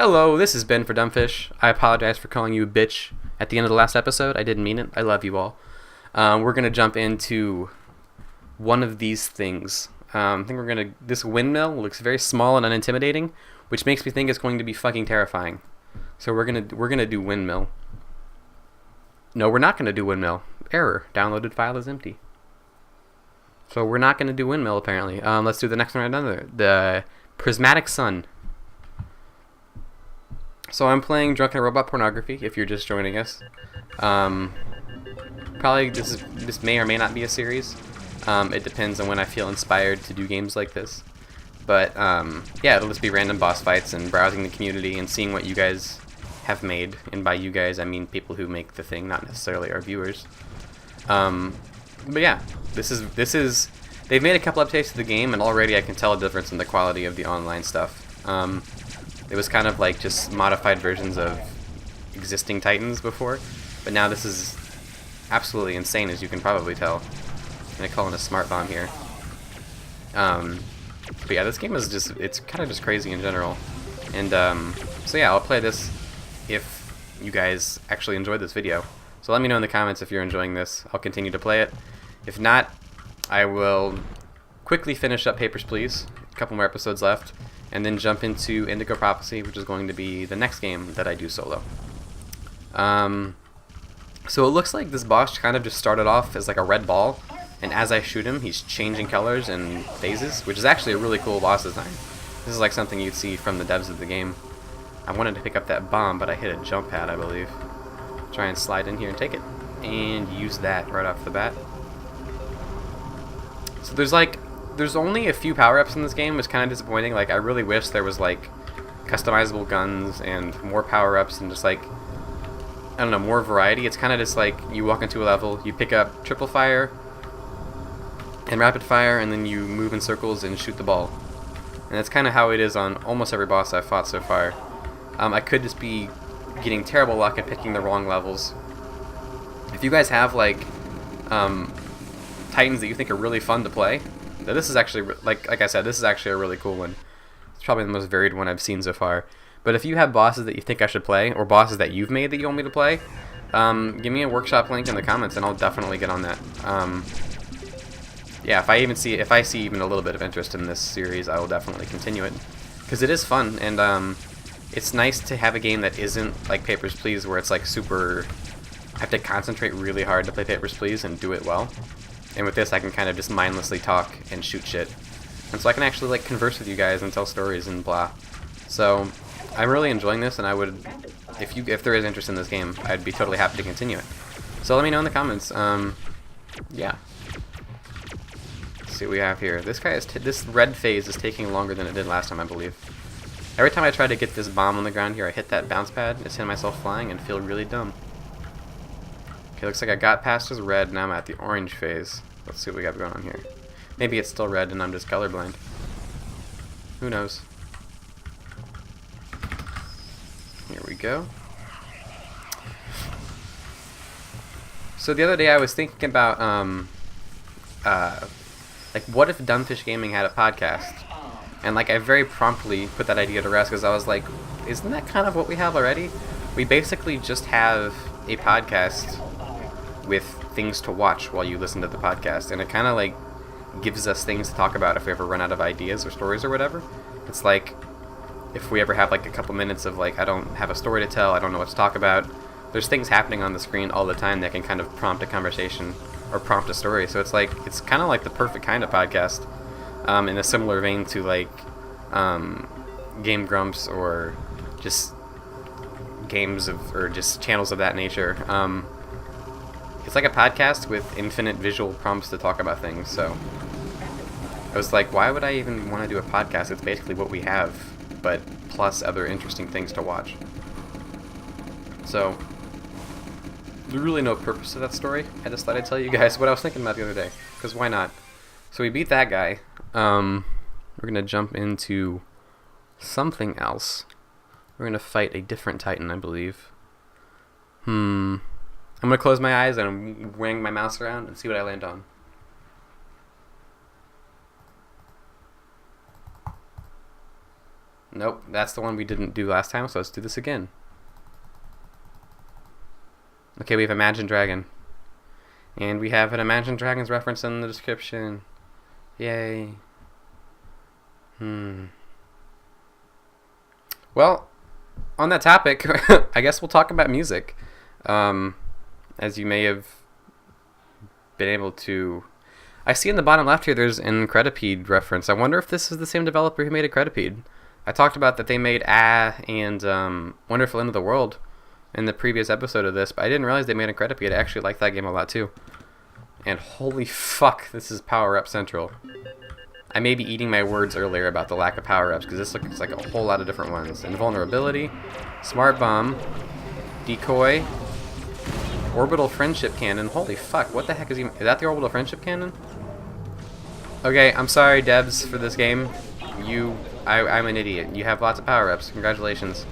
Hello, this is Ben for Dumbfish. I apologize for calling you a bitch at the end of the last episode. I didn't mean it. I love you all. We're going to jump into one of these things. This windmill looks very small and unintimidating, which makes me think it's going to be fucking terrifying. So we're gonna do windmill. No, we're not gonna do windmill. Error. Downloaded file is empty. So we're not gonna do windmill apparently. Let's do the next one. The prismatic sun. So I'm playing Drunken Robot Pornography. If you're just joining us, probably this may or may not be a series. It depends on when I feel inspired to do games like this. But yeah, it'll just be random boss fights and browsing the community and seeing what you guys have made. And by you guys, I mean people who make the thing, not necessarily our viewers. But yeah, this is. They've made a couple updates to the game, and already I can tell a difference in the quality of the online stuff. It was kind of like just modified versions of existing Titans before, but now this is absolutely insane, as you can probably tell. I'm gonna call in a smart bomb here. But yeah, this game is it's kind of just crazy in general. And so yeah, I'll play this if you guys actually enjoyed this video. So let me know in the comments if you're enjoying this. I'll continue to play it. If not, I will quickly finish up Papers, Please. A couple more episodes left. And then jump into Indigo Prophecy, which is going to be the next game that I do solo. So it looks like this boss kind of just started off as like a red ball, and as I shoot him, he's changing colors and phases, which is actually a really cool boss design. This is like something you'd see from the devs of the game. I wanted to pick up that bomb, but I hit a jump pad, I believe. Try and slide in here and take it, and use that right off the bat. So there's only a few power-ups in this game, which is kind of disappointing. Like, I really wish there was, like, customizable guns and more power-ups and just, like, I don't know, more variety. It's kind of just like you walk into a level, you pick up triple fire and rapid fire, and then you move in circles and shoot the ball. And that's kind of how it is on almost every boss I've fought so far. I could just be getting terrible luck at picking the wrong levels. If you guys have, like, Titans that you think are really fun to play, this is actually, like I said, this is actually a really cool one. It's probably the most varied one I've seen so far. But if you have bosses that you think I should play, or bosses that you've made that you want me to play, give me a workshop link in the comments, and I'll definitely get on that. Yeah, if I see even a little bit of interest in this series, I will definitely continue it, because it is fun, and it's nice to have a game that isn't like Papers, Please, where it's like super. I have to concentrate really hard to play Papers, Please, and do it well. And with this, I can kind of just mindlessly talk and shoot shit. And so I can actually, like, converse with you guys and tell stories and blah. So I'm really enjoying this, and I would, if there is interest in this game, I'd be totally happy to continue it. So let me know in the comments. Yeah. Let's see what we have here. This guy this red phase is taking longer than it did last time, I believe. Every time I try to get this bomb on the ground here, I hit that bounce pad, and send myself flying, and feel really dumb. Okay, looks like I got past his red, now I'm at the orange phase. Let's see what we got going on here. Maybe it's still red and I'm just colorblind. Who knows? Here we go. So the other day I was thinking about, like, what if Dumbfish Gaming had a podcast? And, like, I very promptly put that idea to rest, because I was like, isn't that kind of what we have already? We basically just have a podcast with things to watch while you listen to the podcast, and it kind of like gives us things to talk about if we ever run out of ideas or stories or whatever. It's like if we ever have like a couple minutes of like, I don't have a story to tell, I don't know what to talk about, there's things happening on the screen all the time that can kind of prompt a conversation or prompt a story. So it's like, it's kind of like the perfect kind of podcast, in a similar vein to like Game Grumps or just games of, or just channels of that nature. It's like a podcast with infinite visual prompts to talk about things, so I was like, why would I even want to do a podcast? It's basically what we have, but plus other interesting things to watch. So there's really no purpose to that story. I just thought I'd tell you guys what I was thinking about the other day, because why not? So we beat that guy. We're going to jump into something else. We're going to fight a different Titan, I believe. I'm going to close my eyes and wang my mouse around and see what I land on. Nope, that's the one we didn't do last time, so let's do this again. Okay, we have Imagine Dragon. And we have an Imagine Dragons reference in the description. Yay. Well, on that topic, I guess we'll talk about music. As you may have been able to... I see in the bottom left here there's an Incredipede reference. I wonder if this is the same developer who made Incredipede. I talked about that they made and Wonderful End of the World in the previous episode of this, but I didn't realize they made Incredipede. I actually like that game a lot too. And holy fuck, this is power-up central. I may be eating my words earlier about the lack of power-ups, because this looks like a whole lot of different ones. Invulnerability, Smart Bomb, Decoy, Orbital Friendship Cannon. Holy fuck, what the heck is even... Is that the Orbital Friendship Cannon? Okay, I'm sorry, Debs, for this game. I'm an idiot. You have lots of power-ups. Congratulations.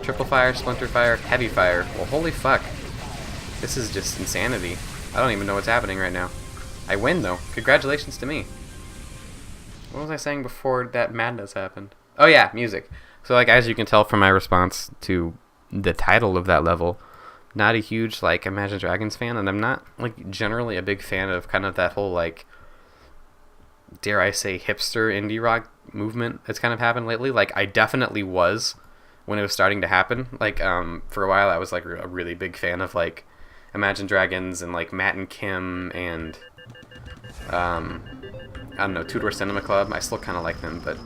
Triple Fire, Splinter Fire, Heavy Fire. Well, holy fuck. This is just insanity. I don't even know what's happening right now. I win, though. Congratulations to me. What was I saying before that madness happened? Oh, yeah, music. So, like, as you can tell from my response to the title of that level, not a huge, like, Imagine Dragons fan, and I'm not, like, generally a big fan of kind of that whole, like, dare I say, hipster indie rock movement that's kind of happened lately. Like, I definitely was when it was starting to happen. Like, for a while I was, like, a really big fan of, like, Imagine Dragons and, like, Matt and Kim and, I don't know, Two Door Cinema Club. I still kind of like them, but,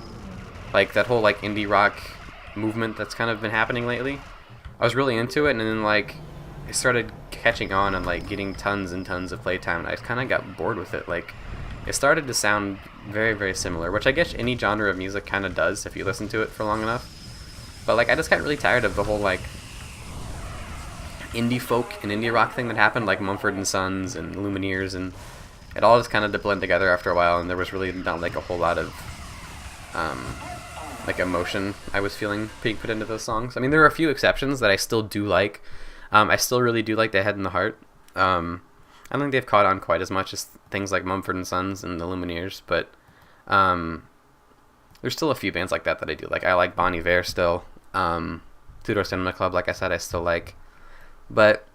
like, that whole, like, indie rock movement that's kind of been happening lately, I was really into it, and then, like, it started catching on and, like, getting tons and tons of playtime, and I kind of got bored with it. Like, it started to sound very, very similar, which I guess any genre of music kind of does if you listen to it for long enough. But, like, I just got really tired of the whole, like, indie folk and indie rock thing that happened, like Mumford & Sons and Lumineers, and it all just kind of blended together after a while, and there was really not, like, a whole lot of, like, emotion I was feeling being put into those songs. I mean, there are a few exceptions that I still do like. I still really do like The Head and the Heart. I don't think they've caught on quite as much as things like Mumford & Sons and the Lumineers, but there's still a few bands like that I do like. I like Bon Iver still. Two Door Cinema Club, like I said, I still like. But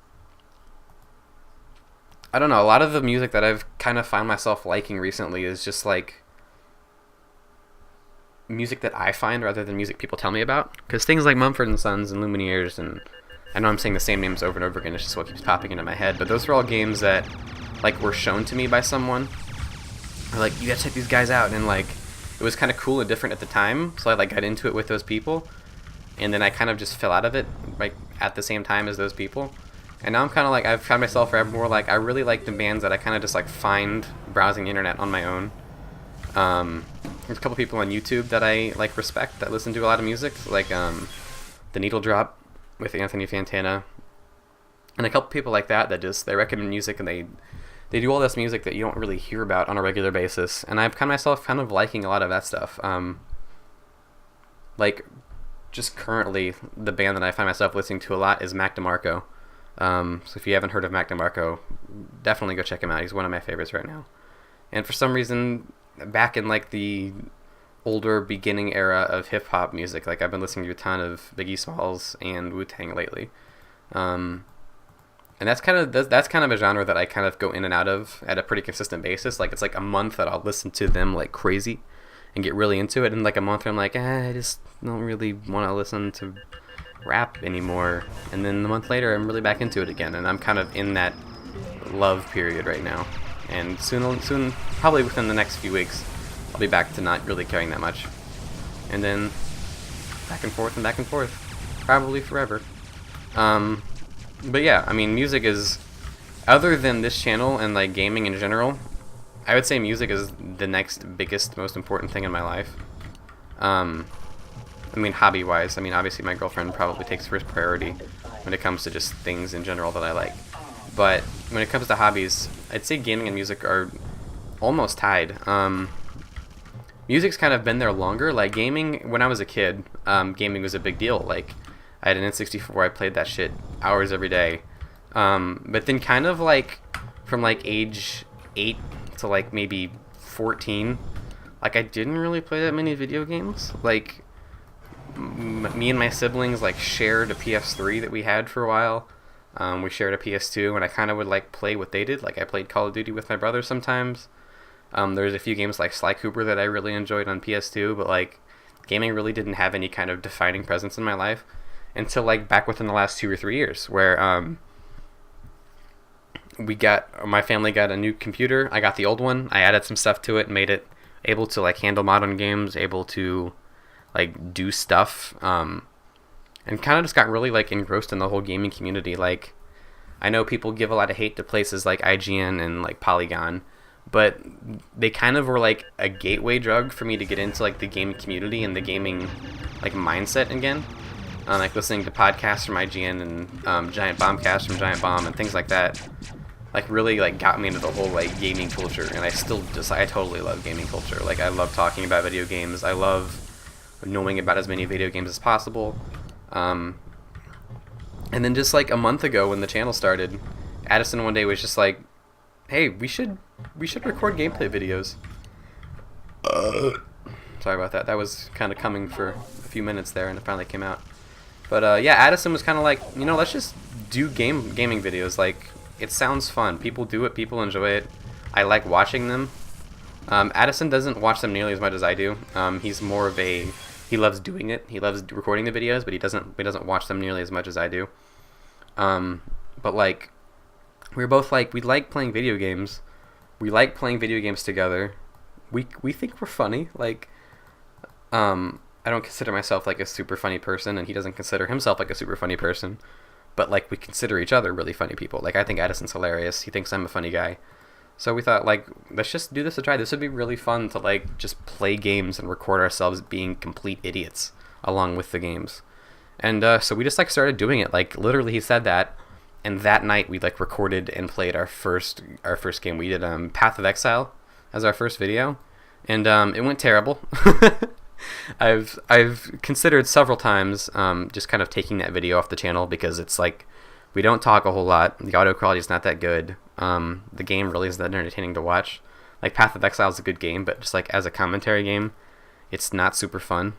I don't know, a lot of the music that I've kind of found myself liking recently is just like music that I find rather than music people tell me about. Because things like Mumford & Sons and Lumineers, and I know I'm saying the same names over and over again, it's just what keeps popping into my head, but those are all games that, like, were shown to me by someone. Or, like, you gotta check these guys out, and, like, it was kind of cool and different at the time, so I, like, got into it with those people, and then I kind of just fell out of it, like, at the same time as those people. And now I'm kind of like, I've found myself more like, I really like the bands that I kind of just, like, find browsing the internet on my own. There's a couple people on YouTube that I, like, respect, that listen to a lot of music, like, The Needle Drop with Anthony Fantana, and a couple people like that just, they recommend music, and they do all this music that you don't really hear about on a regular basis, and I've kind of myself kind of liking a lot of that stuff. Like, just currently, the band that I find myself listening to a lot is Mac DeMarco. So if you haven't heard of Mac DeMarco, definitely go check him out. He's one of my favorites right now. And for some reason, back in, like, the older beginning era of hip-hop music, like, I've been listening to a ton of Biggie Smalls and Wu-Tang lately. And that's kind of a genre that I kind of go in and out of at a pretty consistent basis. Like, it's like a month that I'll listen to them like crazy and get really into it, and like a month I'm like, I just don't really want to listen to rap anymore. And then a month later I'm really back into it again, and I'm kind of in that love period right now. And soon, probably within the next few weeks, I'll be back to not really caring that much. And then back and forth, probably forever. But yeah, I mean, music is, other than this channel and, like, gaming in general, I would say music is the next biggest, most important thing in my life. I mean, hobby-wise, I mean, obviously my girlfriend probably takes first priority when it comes to just things in general that I like. But when it comes to hobbies, I'd say gaming and music are almost tied. Music's kind of been there longer. Like, gaming, when I was a kid, gaming was a big deal. Like, I had an N64, I played that shit hours every day. But then kind of, like, from, like, age 8 to, like, maybe 14, like, I didn't really play that many video games. Like, me and my siblings like shared a PS3 that we had for a while. We shared a PS2, and I kind of would like play what they did. Like I played Call of Duty with my brother sometimes. There's a few games like Sly Cooper that I really enjoyed on PS2, but like gaming really didn't have any kind of defining presence in my life until like back within the last 2 or 3 years, where my family got a new computer. I got the old one. I added some stuff to it, made it able to like handle modern games, able to like do stuff, and kind of just got really like engrossed in the whole gaming community. Like I know people give a lot of hate to places like IGN and like Polygon, but they kind of were like a gateway drug for me to get into like the gaming community and the gaming like mindset again. Like listening to podcasts from IGN and Giant Bombcast from Giant Bomb and things like that, like really like got me into the whole like gaming culture. And I totally love gaming culture. Like I love talking about video games. I love knowing about as many video games as possible. And then just like a month ago when the channel started, Addison one day was just like, "Hey, we should record gameplay videos." Sorry about that. That was kind of coming for a few minutes there, and it finally came out. But yeah, Addison was kind of like, let's just do gaming videos. Like, it sounds fun. People do it. People enjoy it. I like watching them. Addison doesn't watch them nearly as much as I do. He's more of he loves doing it. He loves recording the videos, but he doesn't watch them nearly as much as I do. But like, we're both like, we like playing video games. We like playing video games together. We think we're funny. Like, I don't consider myself like a super funny person, and he doesn't consider himself like a super funny person. But like, we consider each other really funny people. Like, I think Addison's hilarious. He thinks I'm a funny guy. So we thought, like, let's just do this to try. This would be really fun to like just play games and record ourselves being complete idiots along with the games. And so we just like started doing it. Like, literally, he said that, and that night we like recorded and played our first game. We did Path of Exile as our first video, and it went terrible. I've considered several times just kind of taking that video off the channel, because it's like we don't talk a whole lot. The audio quality is not that good. The game really isn't that entertaining to watch. Like, Path of Exile is a good game, but just like as a commentary game, it's not super fun.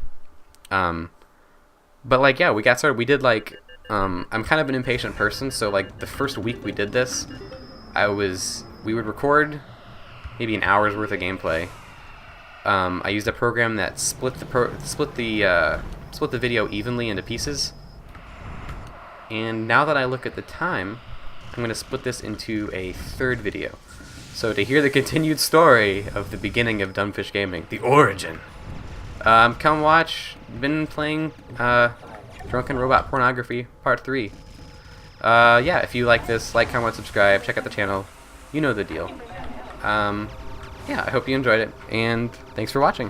But like, yeah, we got started. We did like I'm kind of an impatient person, so like the first week we did this, we would record maybe an hour's worth of gameplay. I used a program that split the video evenly into pieces. And now that I look at the time, I'm going to split this into a third video. So to hear the continued story of the beginning of Dumbfish Gaming, the origin, come watch. Been playing Drunken Robot Pornography Part 3. Yeah, if you like this, like, comment, subscribe, check out the channel. You know the deal. Yeah, I hope you enjoyed it, and thanks for watching.